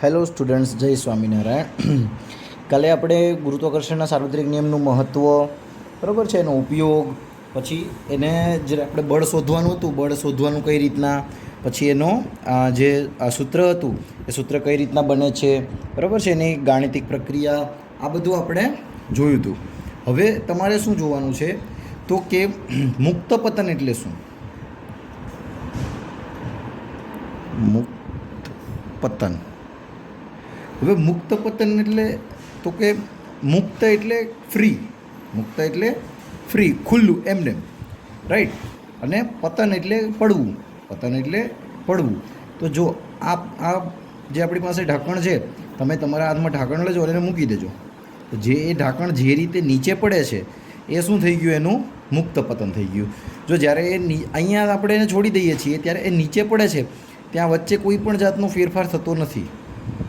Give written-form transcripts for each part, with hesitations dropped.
Hello students, જય સ્વામિનારાયણ. કાલે આપણે ગુરુત્વાકર્ષણના સાર્વત્રિક નિયમનું મહત્ત્વ, બરાબર છે, એનો ઉપયોગ, પછી એને જે આપણે બળ શોધવાનું હતું, બળ શોધવાનું કઈ રીતના, પછી એનો જે સૂત્ર હતું એ સૂત્ર કઈ રીતના બને છે, બરાબર છે, એની ગાણિતિક પ્રક્રિયા, આ બધું આપણે જોયું હતું. હવે તમારે શું જોવાનું છે તો કે મુક્ત પતન એટલે શું? મુક્ત પતન. હવે મુક્ત પતન એટલે તો કે મુક્ત એટલે ફ્રી, મુક્ત એટલે ફ્રી, ખુલ્લું, એમને, રાઈટ. અને પતન એટલે પડવું, પતન એટલે પડવું. તો જો આ જે આપણી પાસે ઢાંકણ છે, તમે તમારા હાથમાં ઢાંકણ લેજો અને એને મૂકી દેજો. તો જે એ ઢાંકણ જે રીતે નીચે પડે છે એ શું થઈ ગયું? એનું મુક્ત પતન થઈ ગયું. જો જ્યારે એ અહીંયા આપણે એને છોડી દઈએ છીએ ત્યારે એ નીચે પડે છે, ત્યાં વચ્ચે કોઈ પણ જાતનો ફેરફાર થતો નથી.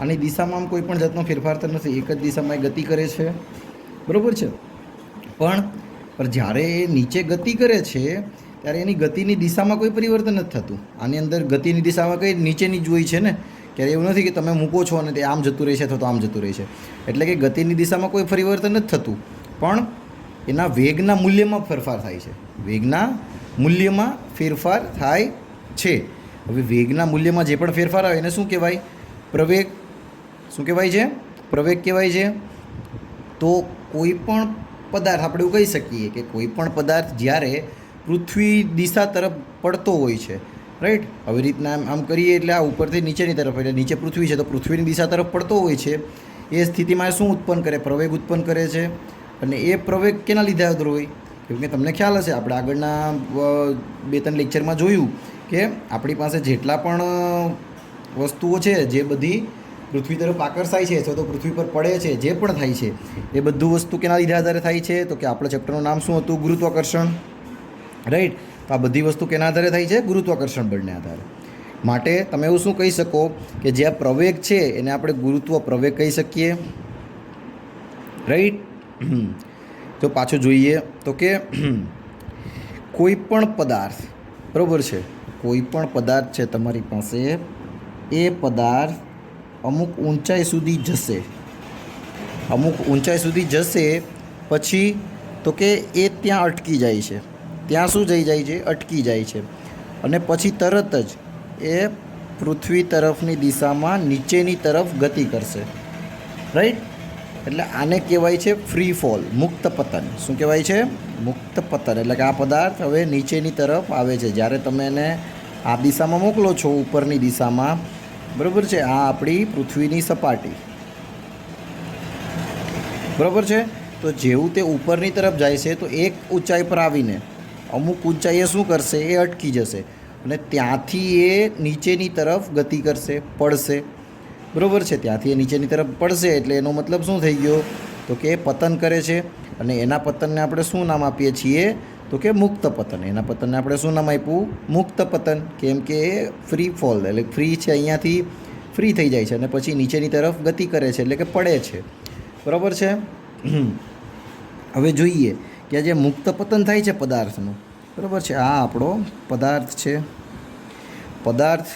આની દિશામાં આમ કોઈ પણ જાતનો ફેરફાર તો નથી, એક જ દિશામાં એ ગતિ કરે છે, બરાબર છે. પણ જ્યારે એ નીચે ગતિ કરે છે ત્યારે એની ગતિની દિશામાં કોઈ પરિવર્તન નથી થતું. આની અંદર ગતિની દિશામાં કંઈ નીચેની જ હોય છે ને, ત્યારે એવું નથી કે તમે મૂકો છો અને તે આમ જતું રહે છે અથવા તો આમ જતું રહે છે. એટલે કે ગતિની દિશામાં કોઈ પરિવર્તન નથી થતું, પણ એના વેગના મૂલ્યમાં ફેરફાર થાય છે, વેગના મૂલ્યમાં ફેરફાર થાય છે. હવે વેગના મૂલ્યમાં જે પણ ફેરફાર આવે એને શું કહેવાય? પ્રવેગ. શું કહેવાય છે? પ્રવેગ કહેવાય છે. તો કોઈ પણ પદાર્થ આપણે એવું કહી શકીએ કે કોઈ પણ પદાર્થ જ્યારે પૃથ્વી દિશા તરફ પડતો હોય છે, રાઈટ. આવી રીતના આમ કરીએ એટલે આ ઉપરથી નીચેની તરફ, એટલે નીચે પૃથ્વી છે તો પૃથ્વીની દિશા તરફ પડતો હોય છે, એ સ્થિતિમાં શું ઉત્પન્ન કરે? પ્રવેગ ઉત્પન્ન કરે છે. અને એ પ્રવેગ કેના લીધે આવતો હોય? કેમ કે તમને ખ્યાલ હશે, આપણે આગળના 2-3 લેક્ચરમાં જોયું કે આપણી પાસે જેટલા પણ વસ્તુઓ છે, જે બધી પૃથ્વી તરફ આકર્ષાય છે અથવા તો પૃથ્વી પર પડે છે, જે પણ થાય છે એ બધું વસ્તુ કેના લીધે આધારે થાય છે? તો કે આપણા ચેપ્ટરનું નામ શું હતું? ગુરુત્વાકર્ષણ, રાઈટ. તો આ બધી વસ્તુ કેના આધારે થાય છે? ગુરુત્વાકર્ષણ બળને આધારે. માટે તમે એવું શું કહી શકો કે જે આ પ્રવેગ છે એને આપણે ગુરુત્વ પ્રવેગ કહી શકીએ, રાઈટ. તો પાછું જોઈએ તો કે કોઈ પણ પદાર્થ, બરાબર છે, કોઈ પણ પદાર્થ છે તમારી પાસે, એ પદાર્થ અમુક ઊંચાઈ સુધી જશે, અમુક ઊંચાઈ સુધી જશે પછી તો કે એ ત્યાં અટકી જાય છે. ત્યાં શું જઈ જાય છે? અટકી જાય છે. અને પછી તરત જ એ પૃથ્વી તરફની દિશામાં નીચેની તરફ ગતિ કરશે, રાઈટ. એટલે આને કહેવાય છે ફ્રી ફોલ, મુક્ત પતન. શું કહેવાય છે? મુક્ત પતન. એટલે કે આ પદાર્થ હવે નીચેની તરફ આવે છે. જ્યારે તમે એને આ દિશામાં મોકલો છો, ઉપરની દિશામાં, બરાબર છે, આ આપણી પૃથ્વીની સપાટી, બરાબર છે. તો જેવું તે ઉપરની તરફ જાય છે તો એક ઊંચાઈ પર આવીને અમુક ઊંચાઈએ શું કરશે? એ અટકી જશે અને ત્યાંથી એ નીચેની તરફ ગતિ કરશે, પડશે, બરાબર છે. ત્યાંથી એ નીચેની તરફ પડશે એટલે એનો મતલબ શું થઈ ગયો? તો કે એ પતન કરે છે. અને એના પતનને આપણે શું નામ આપીએ છીએ? તો કે મુક્ત પતન. એના પતનને આપણે શું નામ આપ્યું? મુક્ત પતન. કેમ કે એ ફ્રી ફોલ, એટલે ફ્રી છે, અહીંયાથી ફ્રી થઈ જાય છે અને પછી નીચેની તરફ ગતિ કરે છે, એટલે કે પડે છે, બરાબર છે. હવે જોઈએ કે જે મુક્ત પતન થાય છે પદાર્થનું, બરાબર છે, આ આપણો પદાર્થ છે. પદાર્થ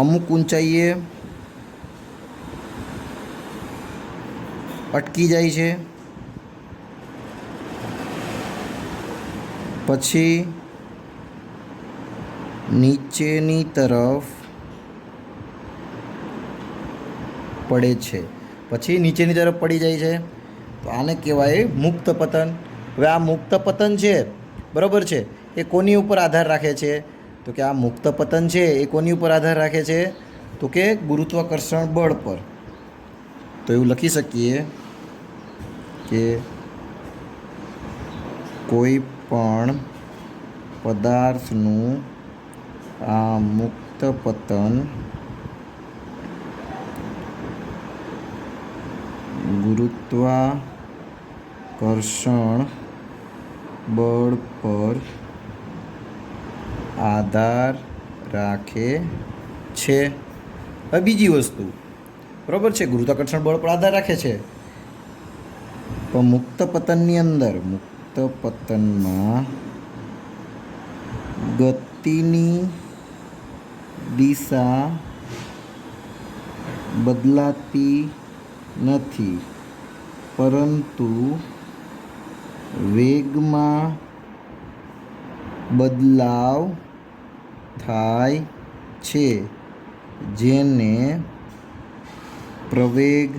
અમુક ઊંચાઈએ અટકી જાય છે, પછી નીચેની તરફ પડે છે, પછી નીચેની તરફ પડી જાય છે. તો આને કહેવાય મુક્ત પતન. હવે આ મુક્ત પતન છે, બરાબર છે, એ કોની ઉપર આધાર રાખે છે? તો કે આ મુક્ત પતન છે એ કોની ઉપર આધાર રાખે છે? તો કે ગુરુત્વાકર્ષણ બળ પર. તો એવું લખી શકીએ કે કોઈ પણ પદાર્થનું આ મુક્ત પતન ગુરુત્વાકર્ષણ બળ પર આધાર રાખે છે. હવે બીજી વસ્તુ, બરાબર છે, ગુરુત્વાકર્ષણ બળ પર આધાર રાખે છે, પણ મુક્ત પતનની અંદર, મુક્ત પતનમાં ગતિની દિશા બદલાતી નથી, પરંતુ વેગમાં બદલાવ થાય છે, જેને પ્રવેગ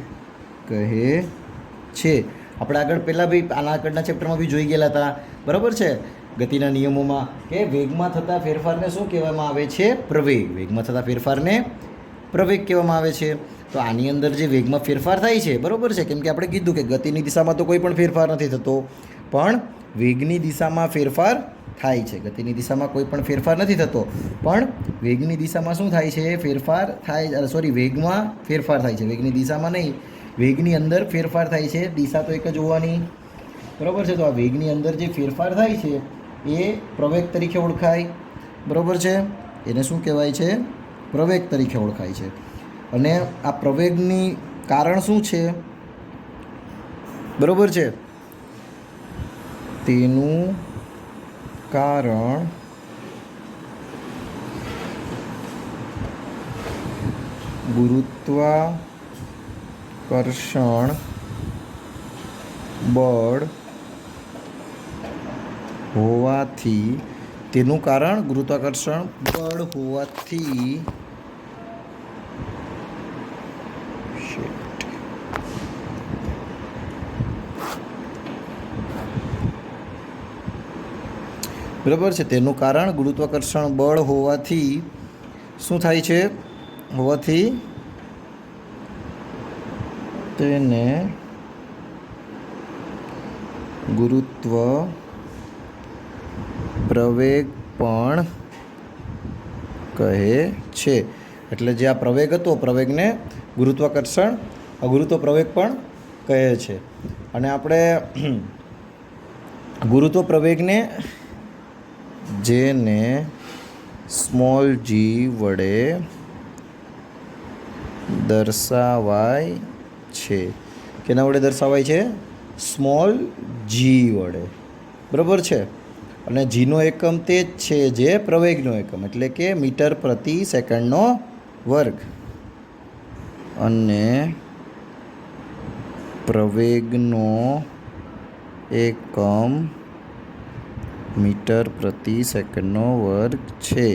કહે છે. આપણે આગળ પહેલાં બી આના આગળના ચેપ્ટરમાં બી જોઈ ગયેલા હતા, બરાબર છે, ગતિના નિયમોમાં કે વેગમાં થતા ફેરફારને શું કહેવામાં આવે છે? પ્રવેગ. વેગમાં થતા ફેરફારને પ્રવેગ કહેવામાં આવે છે. તો આની અંદર જે વેગમાં ફેરફાર થાય છે, બરાબર છે, કેમ કે આપણે કીધું કે ગતિની દિશામાં તો કોઈ પણ ફેરફાર નથી થતો, પણ વેગની દિશામાં ફેરફાર થાય છે. ગતિની દિશામાં કોઈ પણ ફેરફાર નથી થતો, પણ વેગની દિશામાં શું થાય છે? ફેરફાર થાય, સોરી, વેગમાં ફેરફાર થાય છે. વેગની દિશામાં નહીં, વેગની અંદર ફેરફાર થાય છે. દિશા તો એક જ હોવાની, બરાબર છે. તો આ વેગની અંદર જે ફેરફાર થાય છે એ પ્રવેગ તરીકે ઓળખાય, બરાબર છે. એને શું કહેવાય છે? પ્રવેગ તરીકે ઓળખાય છે. અને આ પ્રવેગની કારણ શું છે? બરાબર છે, તેનું કારણ ગુરુત્વાકર્ષણ બળ હોવાથી, તેનું કારણ ગુરુત્વાકર્ષણ બળ હોવાથી બરાબર છે, તેનું કારણ ગુરુત્વાકર્ષણ બળ હોવાથી શું થાય છે? હોવાથી તેને ગુરુત્વ પ્રવેગ પણ કહે છે. એટલે જે આ પ્રવેગ હતો, પ્રવેગને ગુરુત્વ પ્રવેગ પણ કહે છે. અને આપણે ગુરુત્વ પ્રવેગને, જેને સ્મોલ જી વડે દર્શાવાય છે. કેના વડે દર્શાવાય છે? સ્મોલ જી વડે, બરાબર છે. અને જીનો એકમ તે જ છે જે પ્રવેગનો એકમ, એટલે કે મીટર પ્રતિ સેકન્ડનો વર્ગ. અને પ્રવેગનો એકમ મીટર પ્રતિ સેકન્ડનો વર્ગ છે.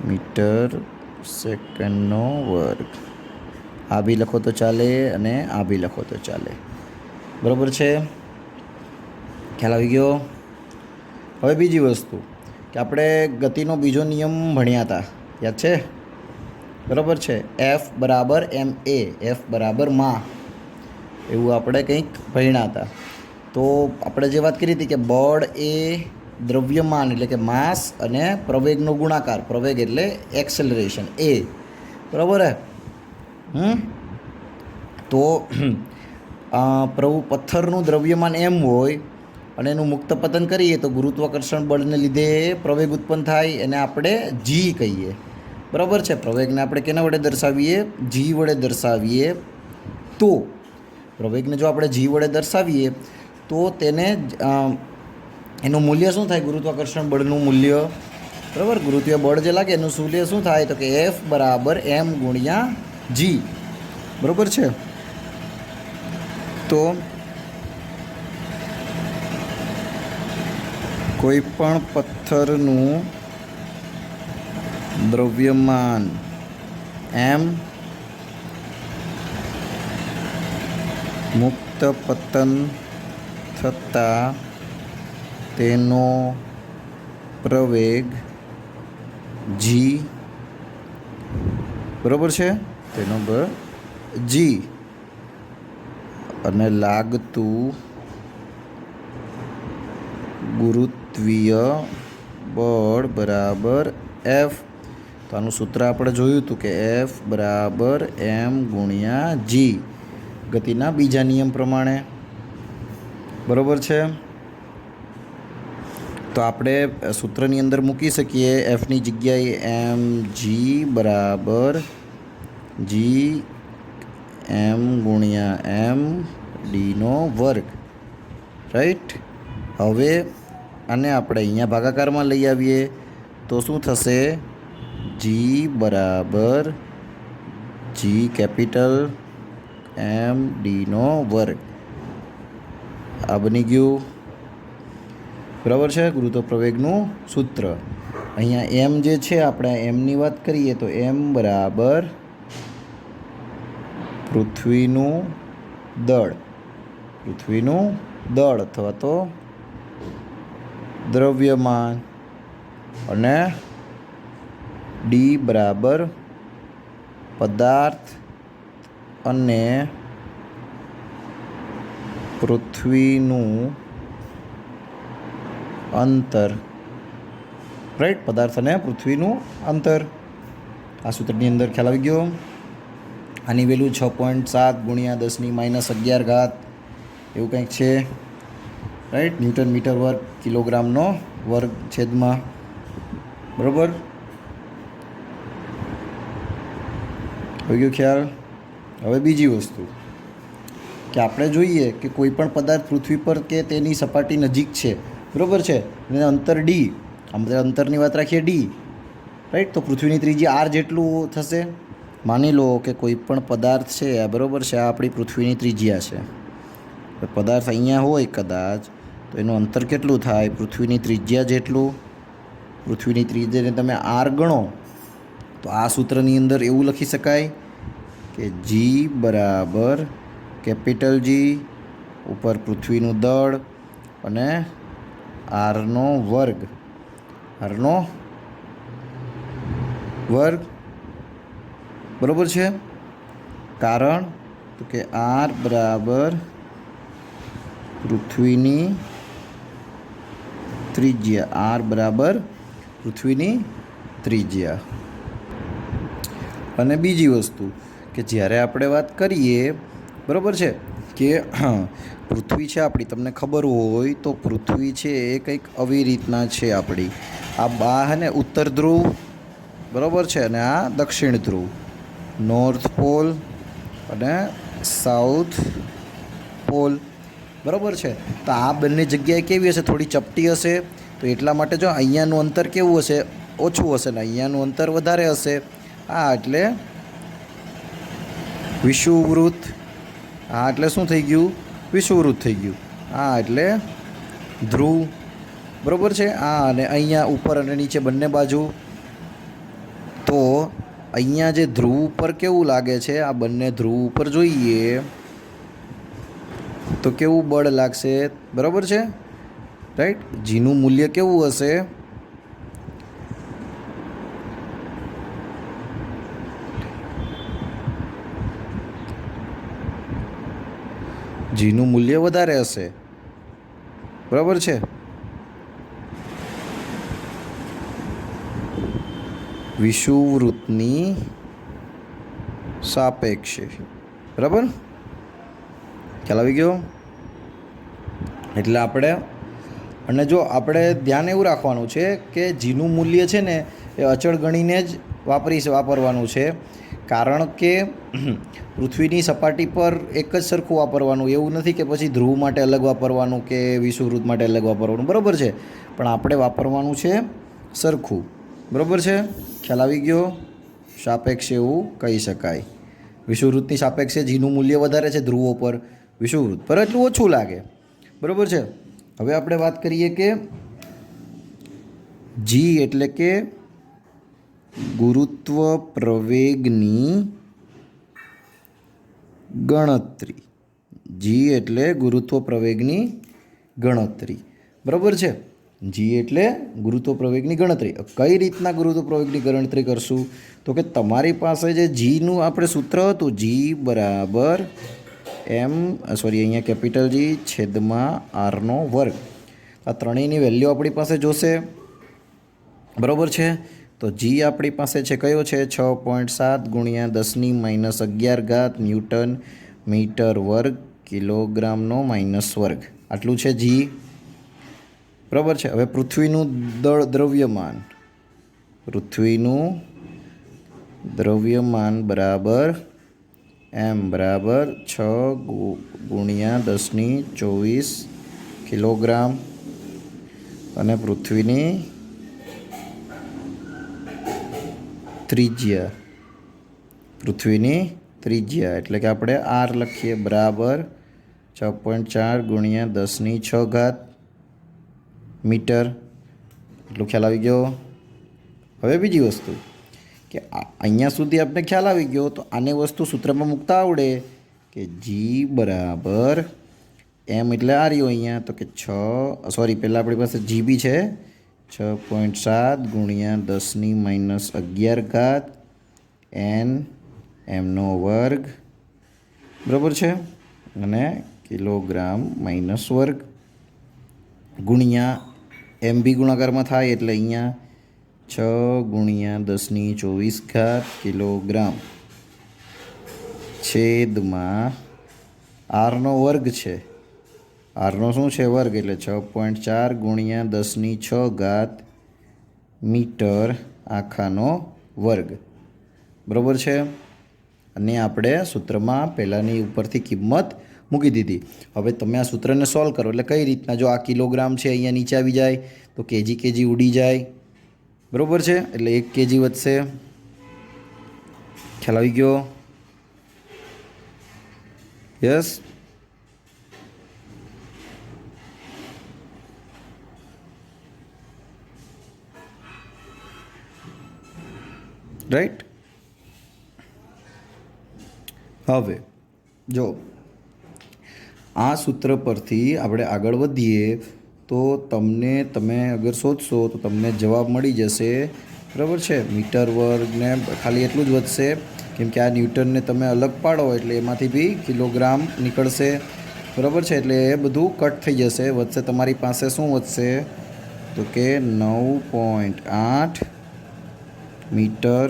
મીટર સેકન્ડનો વર્ગ. આ બી લખો તો ચાલે અને આ બી લખો તો ચાલે, બરાબર છે. ખ્યાલ આવી ગયો? હવે બીજી વસ્તુ કે આપણે ગતિનો બીજો નિયમ ભણ્યા હતા, યાદ છે? બરાબર છે, એફ બરાબર એમ એ, એફ બરાબર માં, એવું આપણે કંઈક ભણ્યા હતા. તો આપણે જે વાત કરી હતી કે બળ એ દ્રવ્યમાન એટલે કે માસ અને પ્રવેગનો ગુણાકાર, પ્રવેગ એટલે એક્સેલરેશન એ, બરાબર હે? તો પથ્થરનું દ્રવ્યમાન એમ હોય અને એનું મુક્ત પતન કરીએ તો ગુરુત્વાકર્ષણ બળને લીધે પ્રવેગ ઉત્પન્ન થાય, એને આપણે જી કહીએ, બરાબર છે. પ્રવેગને આપણે કેના વડે દર્શાવીએ? જી વડે દર્શાવીએ. તો પ્રવેગને જો આપણે જી વડે દર્શાવીએ તો તેને એનું મૂલ્ય શું થાય? ગુરુત્વાકર્ષણ બળનું મૂલ્ય, બરાબર, ગુરુત્વીય બળ જે લાગે એનું મૂલ્ય શું થાય? તો કે એફ બરાબર એમ ગુણ્યા જી, બરાબર છે. તો કોઈ પણ પથ્થરનું દ્રવ્યમાન એમ મુક્ત પતન થતાં તેનો પ્રવેગ જી, બરાબર છે, તેનો જી, અને લાગતું ગુરુત્વીય બળ બરાબર એફ. તો આનું સૂત્ર આપણે જોયું હતું કે એફ બરાબર એમ ગુણ્યા જી, ગતિના બીજા નિયમ પ્રમાણે, બરાબર છે. તો આપણે સૂત્રની અંદર મૂકી શકીએ એફની જગ્યાએ એમ જી બરાબર જી એમ ગુણ્યા એમ ડીનો વર્ગ, રાઈટ. હવે આને આપણે અહીંયા ભાગાકારમાં લઈ આવીએ તો શું થશે? જી બરાબર જી કેપિટલ એમ ડીનો વર્ગ. આ બની ગયું, બરાબર છે, ગુરુત્વ પ્રવેગનું સૂત્ર. અહીંયા એમ જે છે, આપણે એમની વાત કરીએ તો એમ બરાબર પૃથ્વીનું દળ અથવા તો દ્રવ્યમાન, અને ડી બરાબર પદાર્થ અને પૃથ્વીનું અંતર, રાઈટ, પદાર્થ અને પૃથ્વીનું અંતર. આ સૂત્રની અંદર ખ્યાલ આવી ગયો. આની વેલ્યુ 6.7 ગુણ્યા 10⁻11 એવું કંઈક છે, રાઈટ. ન્યૂટન મીટર વર્ગ કિલોગ્રામનો વર્ગ છેદમાં, બરાબર. આવી ગયો ખ્યાલ. હવે બીજી વસ્તુ કે આપણે જોઈએ કે કોઈ પણ પદાર્થ પૃથ્વી પર કે તેની સપાટી નજીક છે, બરાબર છે, અને અંતર ડી, આપણે અંતરની વાત રાખીએ ડી, રાઈટ. તો પૃથ્વીની ત્રિજ્યા આર જેટલું થશે. માની લો કે કોઈ પણ પદાર્થ છે, બરાબર છે, આ આપણી પૃથ્વીની ત્રિજ્યા છે. પદાર્થ અહીંયા હોય કદાચ, તો એનું અંતર કેટલું થાય? પૃથ્વીની ત્રિજ્યા જેટલું. પૃથ્વીની ત્રિજ્યાને તમે આર ગણો તો આ સૂત્રની અંદર એવું લખી શકાય કે જી બરાબર કેપિટલ જી ઉપર પૃથ્વીનું દળ અને આરનો વર્ગ, બરાબર છે. કારણ તો કે આર બરાબર પૃથ્વીની ત્રિજ્યા. અને બીજી વસ્તુ કે જ્યારે આપણે વાત કરીએ, બરાબર છે, કે પૃથ્વી છે આપણી, તમને ખબર હોય તો પૃથ્વી છે એ કંઈક આવી રીતના છે આપણી. આ બા હે ને ઉત્તર ધ્રુવ, બરાબર છે, અને આ દક્ષિણ ધ્રુવ, નોર્થ પોલ અને સાઉથ પોલ, બરાબર છે. તો આ બંને જગ્યાએ કેવી હશે? થોડી ચપટી હશે. તો એટલા માટે જો અહીંયાનું અંતર કેવું હશે? ઓછું હશે, ને અહીંયાનું અંતર વધારે હશે. આ એટલે વિષુવવૃત્ત. આ એટલે શું થઈ ગયું? વિષુવવૃત્ત થઈ ગયું. આ એટલે ધ્રુવ, બરાબર છે. આ અને અહીંયા ઉપર અને નીચે બંને બાજુ. તો અહીંયા જે ધ્રુવ ઉપર કેવું લાગે છે? આ બંને ધ્રુવ ઉપર જોઈએ તો કેવું બળ લાગશે? બરાબર છે, રાઈટ. જીનું મૂલ્ય કેવું હશે? જીનું મૂલ્ય વધારે હશે, બરાબર છે. વિષુવવૃત્તની સાપેક્ષે, બરાબર. ખ્યાલ આવી ગયો. એટલે આપણે, અને જો આપણે ધ્યાન એવું રાખવાનું છે કે જીનું મૂલ્ય છે ને એ અચળ ગણીને જ વાપરવાનું છે. કારણ કે પૃથ્વીની સપાટી પર એક જ સરખું વાપરવાનું, એવું નથી કે પછી ધ્રુવ માટે અલગ વાપરવાનું કે વિષુવવૃત્ત માટે અલગ વાપરવાનું, બરાબર છે. પણ આપણે વાપરવાનું છે સરખું, બરાબર છે. ખ્યાલ આવી ગયો. સાપેક્ષ એવું કહી શકાય. વિષુવવૃત્તની સાપેક્ષે જીનું મૂલ્ય વધારે છે ધ્રુવો પર, વિષુવવૃત્ત પર એટલું ઓછું લાગે, બરાબર છે. હવે આપણે વાત કરીએ કે જી એટલે કે ગુરુત્વ પ્રવેગની ગણતરી. જી એટલે ગુરુત્વ પ્રવેગની ગણતરી, બરાબર છે. જી એટલે ગુરુત્વ પ્રવેગની ગણતરી. કઈ રીતના ગુરુત્વ પ્રવેગની ગણતરી કરશું? તો કે તમારી પાસે જે જીનું આપણે સૂત્ર હતું, જી બરાબર અહીંયા કેપિટલ જી છેદમાં આરનો વર્ગ. આ ત્રણેયની વેલ્યુ આપણી પાસે જોશે, બરાબર છે. તો જી આપણી પાસે છે કયો છે? 6.7 ગુણ્યા 10⁻11 ન્યૂટન મીટર વર્ગ કિલોગ્રામનો માઇનસ વર્ગ. આટલું છે જી, બરાબર છે. હવે પૃથ્વીનું દ્રવ્યમાન બરાબર એમ બરાબર 6 ગુણ્યા 10⁻24 કિલોગ્રામ, અને પૃથ્વીની ત્રિજ્યા પૃથ્વીની ત્રિજ્યા એટલે કે આપણે આર લખીએ બરાબર 6.4 ગુણ્યા 10⁶ મીટર. એટલું ખ્યાલ આવી ગયો. હવે બીજી વસ્તુ કે અહીંયા સુધી આપણે ખ્યાલ આવી ગયો તો આને વસ્તુ સૂત્રમાં મૂકતા આવડે કે જી બરાબર એમ એટલે આ રહ્યો અહીંયા તો કે 6 પહેલાં આપણી પાસે જીબી છે 6.7 ગુણ્યા 10⁻11 એન એમનો વર્ગ બરાબર છે અને કિલોગ્રામ માઇનસ વર્ગ ગુણ્યા એમ બી ગુણાકારમાં થાય એટલે અહીંયા 6 ગુણ્યા 10⁻24 કિલોગ્રામ છેદમાં આરનો વર્ગ છે. આરનો શું છે વર્ગ એટલે 6.4 ગુણ્યા 10⁶ મીટર આખાનો વર્ગ બરાબર છે. અને આપણે સૂત્રમાં પહેલાંની ઉપરથી કિંમત મૂકી દીધી. હવે તમે આ સૂત્રને સોલ્વ કરો એટલે કઈ રીતના જો આ કિલોગ્રામ છે અહીંયા નીચે આવી જાય તો કેજી ઉડી જાય બરાબર છે એટલે 1 કેજી વધશે. ખ્યાલ આવી ગયો? યસ. રાઈટ. હવે જો આ સૂત્ર પરથી આપણે આગળ વધીએ તો તમે અગર શોધશો તો તમને જવાબ મળી જશે બરાબર છે. મીટર વર્ગને ખાલી એટલું જ વધશે કેમ કે આ ન્યૂટનને તમે અલગ પાડો એટલે એમાંથી બી કિલોગ્રામ નીકળશે બરાબર છે. એટલે એ બધું કટ થઈ જશે. વધશે તમારી પાસે શું વધશે તો કે 9.8 મીટર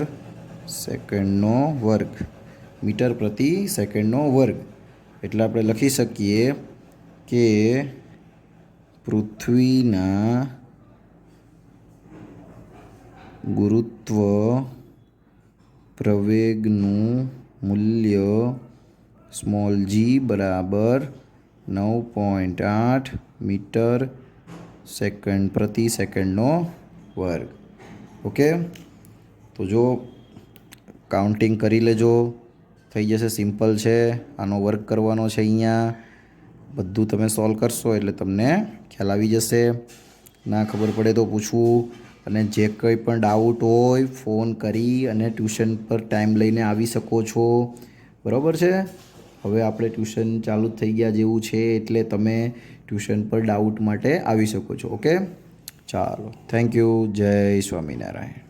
સેકન્ડનો વર્ગ મીટર પ્રતિ સેકન્ડનો વર્ગ. એટલે આપણે લખી શકીએ કે પૃથ્વીના ગુરુત્વ પ્રવેગનું મૂલ્ય સ્મોલ જી બરાબર 9.8 મીટર સેકન્ડ પ્રતિ સેકન્ડનો વર્ગ. ઓકે, તો જો કાઉન્ટિંગ કરી લેજો, થઈ જશે. સિમ્પલ છે. આનો વર્ક કરવાનો છે. અહીંયા બધું તમે સોલ્વ કરશો એટલે તમને ખ્યાલ આવી જશે. ના ખબર પડે તો પૂછવું અને જે કંઈ પણ ડાઉટ હોય ફોન કરી અને ટ્યુશન પર ટાઈમ લઈને આવી શકો છો બરાબર છે. હવે આપણે ટ્યુશન ચાલુ થઈ ગયા જેવું છે એટલે તમે ટ્યુશન પર ડાઉટ માટે આવી શકો છો. ઓકે, ચાલો, થેન્ક યુ. જય સ્વામિનારાયણ.